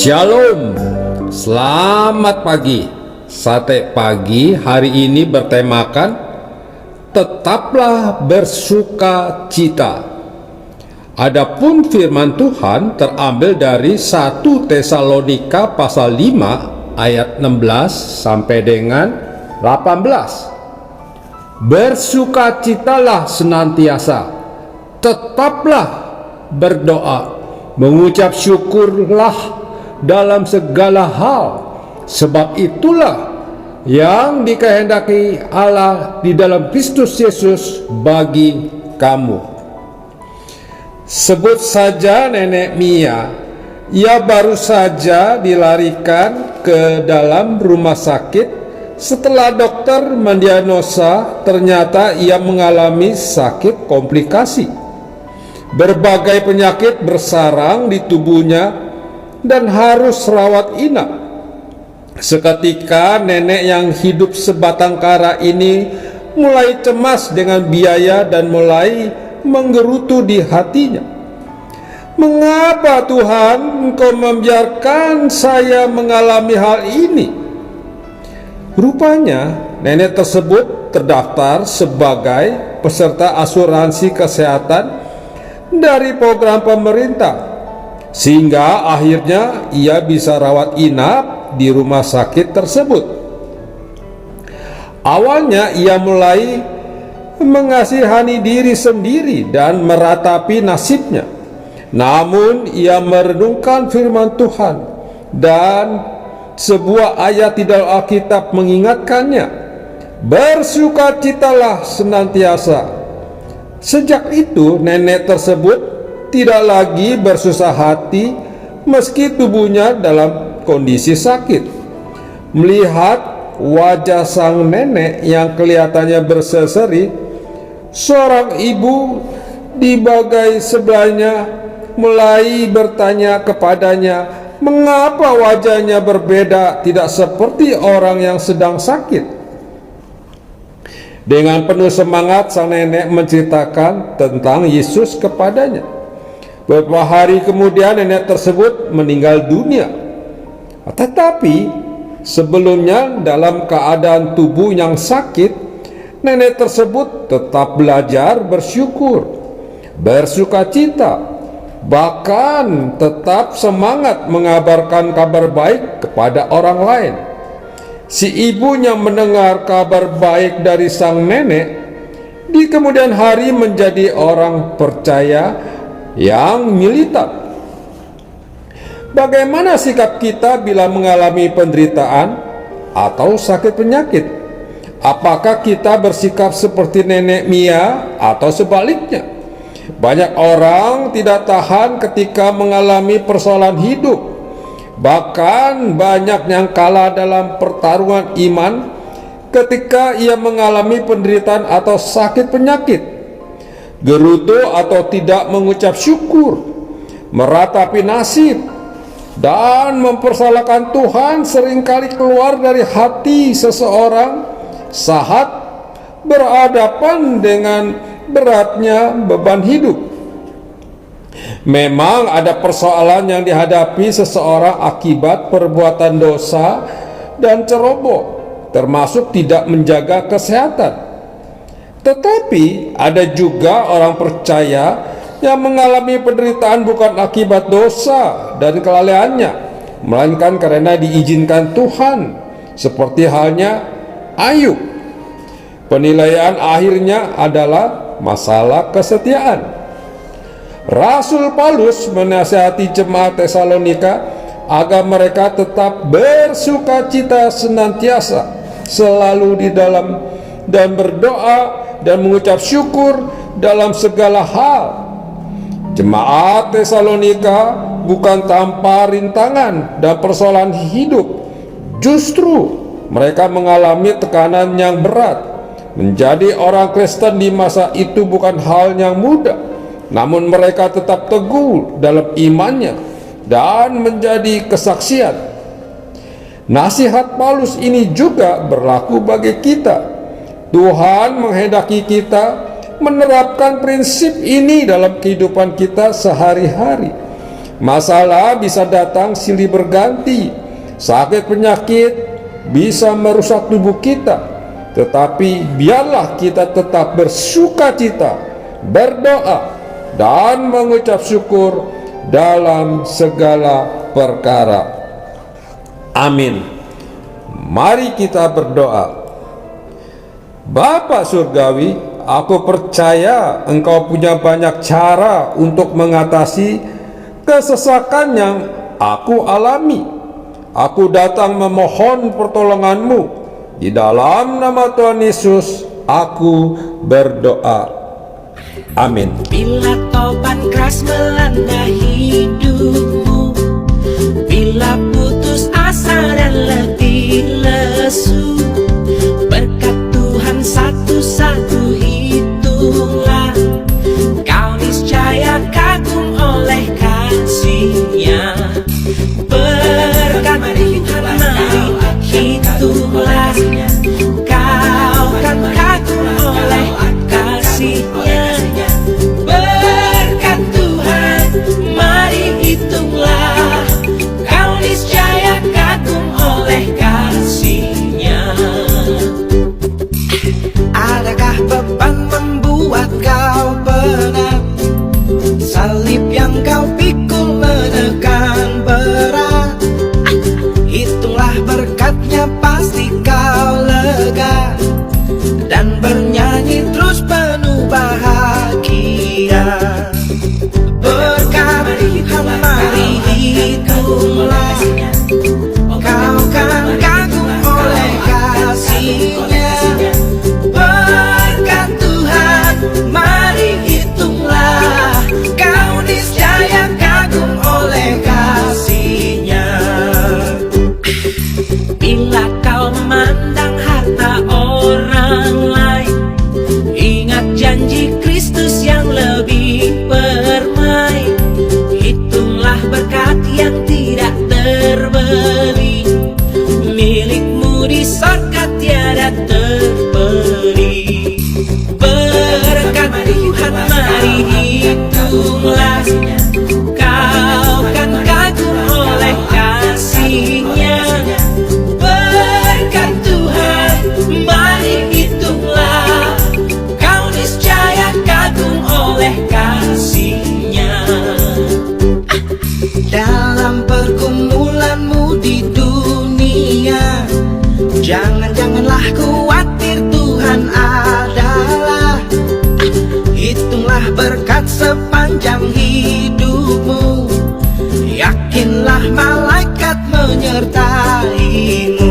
Shalom, selamat pagi. Sate pagi hari ini bertemakan tetaplah bersuka cita. Adapun firman Tuhan terambil dari 1 Tesalonika pasal 5 ayat 16 sampai dengan 18. Bersukacitalah senantiasa, tetaplah berdoa, mengucap syukurlah dalam segala hal, sebab itulah yang dikehendaki Allah di dalam Kristus Yesus bagi kamu. Sebut saja nenek Mia, ia baru saja dilarikan ke dalam rumah sakit setelah dokter mendiagnosa ternyata ia mengalami sakit komplikasi. Berbagai penyakit bersarang di tubuhnya dan harus rawat inap. Seketika nenek yang hidup sebatang kara ini mulai cemas dengan biaya dan mulai menggerutu di hatinya. Mengapa Tuhan Engkau membiarkan saya mengalami hal ini? Rupanya nenek tersebut terdaftar sebagai peserta asuransi kesehatan dari program pemerintah, sehingga akhirnya ia bisa rawat inap di rumah sakit tersebut. Awalnya ia mulai mengasihani diri sendiri dan meratapi nasibnya. Namun ia merenungkan firman Tuhan dan sebuah ayat di dalam Alkitab mengingatkannya, bersukacitalah senantiasa. Sejak itu nenek tersebut tidak lagi bersusah hati meski tubuhnya dalam kondisi sakit. Melihat wajah sang nenek yang kelihatannya berseri-seri, seorang ibu di bagai sebelahnya mulai bertanya kepadanya, mengapa wajahnya berbeda, tidak seperti orang yang sedang sakit. Dengan penuh semangat sang nenek menceritakan tentang Yesus kepadanya. Beberapa hari kemudian nenek tersebut meninggal dunia. Tetapi sebelumnya dalam keadaan tubuh yang sakit, nenek tersebut tetap belajar bersyukur, bersukacita, bahkan tetap semangat mengabarkan kabar baik kepada orang lain. Si ibunya mendengar kabar baik dari sang nenek, di kemudian hari menjadi orang percaya yang militan. Bagaimana sikap kita bila mengalami penderitaan atau sakit penyakit? Apakah kita bersikap seperti nenek Mia atau sebaliknya? Banyak orang tidak tahan ketika mengalami persoalan hidup. Bahkan banyak yang kalah dalam pertarungan iman ketika ia mengalami penderitaan atau sakit penyakit. Gerutu atau tidak mengucap syukur, meratapi nasib, dan mempersalahkan Tuhan seringkali keluar dari hati seseorang saat berhadapan dengan beratnya beban hidup. Memang ada persoalan yang dihadapi seseorang akibat perbuatan dosa dan ceroboh, termasuk tidak menjaga kesehatan. Tetapi ada juga orang percaya yang mengalami penderitaan bukan akibat dosa dan kelalaiannya, melainkan karena diizinkan Tuhan, seperti halnya Ayub. Penilaian akhirnya adalah masalah kesetiaan. Rasul Paulus menasihati jemaat Tesalonika agar mereka tetap bersukacita senantiasa, selalu di dalam dan berdoa dan mengucap syukur dalam segala hal. Jemaat Tesalonika bukan tanpa rintangan dan persoalan hidup. Justru mereka mengalami tekanan yang berat. Menjadi orang Kristen di masa itu bukan hal yang mudah. Namun mereka tetap teguh dalam imannya dan menjadi kesaksian. Nasihat Paulus ini juga berlaku bagi kita. Tuhan menghendaki kita menerapkan prinsip ini dalam kehidupan kita sehari-hari. Masalah bisa datang silih berganti, sakit penyakit bisa merusak tubuh kita, tetapi biarlah kita tetap bersukacita, berdoa, dan mengucap syukur dalam segala perkara. Amin. Mari kita berdoa. Bapa Surgawi, aku percaya Engkau punya banyak cara untuk mengatasi kesesakan yang aku alami. Aku datang memohon pertolongan-Mu. Di dalam nama Tuhan Yesus, aku berdoa. Amin. Bila topan keras melanda hidupmu, bila putus asa dan letih lesu, berkat Tuhan satu-satu hitunglah, kau niscaya kagum oleh kasih-Nya. Berkat Tuhan mari hitunglah, kau kan kagum oleh kasih-Nya. Berkat Tuhan mari hitunglah, kau niscaya kagum oleh kasih-Nya. Adakah beban membuat kau penat? Salib yang kau pikul menekan berat. Hitunglah berkat-Nya, pasti kau lega, dan bernyanyi terus penuh bahagia. Berkat Tuhan mari hitunglah, kau kan kagum oleh kasih-Nya. Berkat Tuhan mari hitunglah, kau niscaya kagum oleh kasih-Nya. Bila kau memandang harta orang lain, ingat janji Kristus yang lebih permai. Hitunglah berkat yang tidak terbeli, milikmu di sorga tiada terbeli. Berkat Tuhan mari hitunglah, kau kan kagum oleh kasih-Nya. Berkat Tuhan mari hitunglah, kau niscaya kagum oleh kasih-Nya. Dalam pergumulanmu di dunia, janganlah khawatir, Tuhan adalah. Hitunglah berkat sepanjang hidupmu, yakinlah malaikat menyertaimu.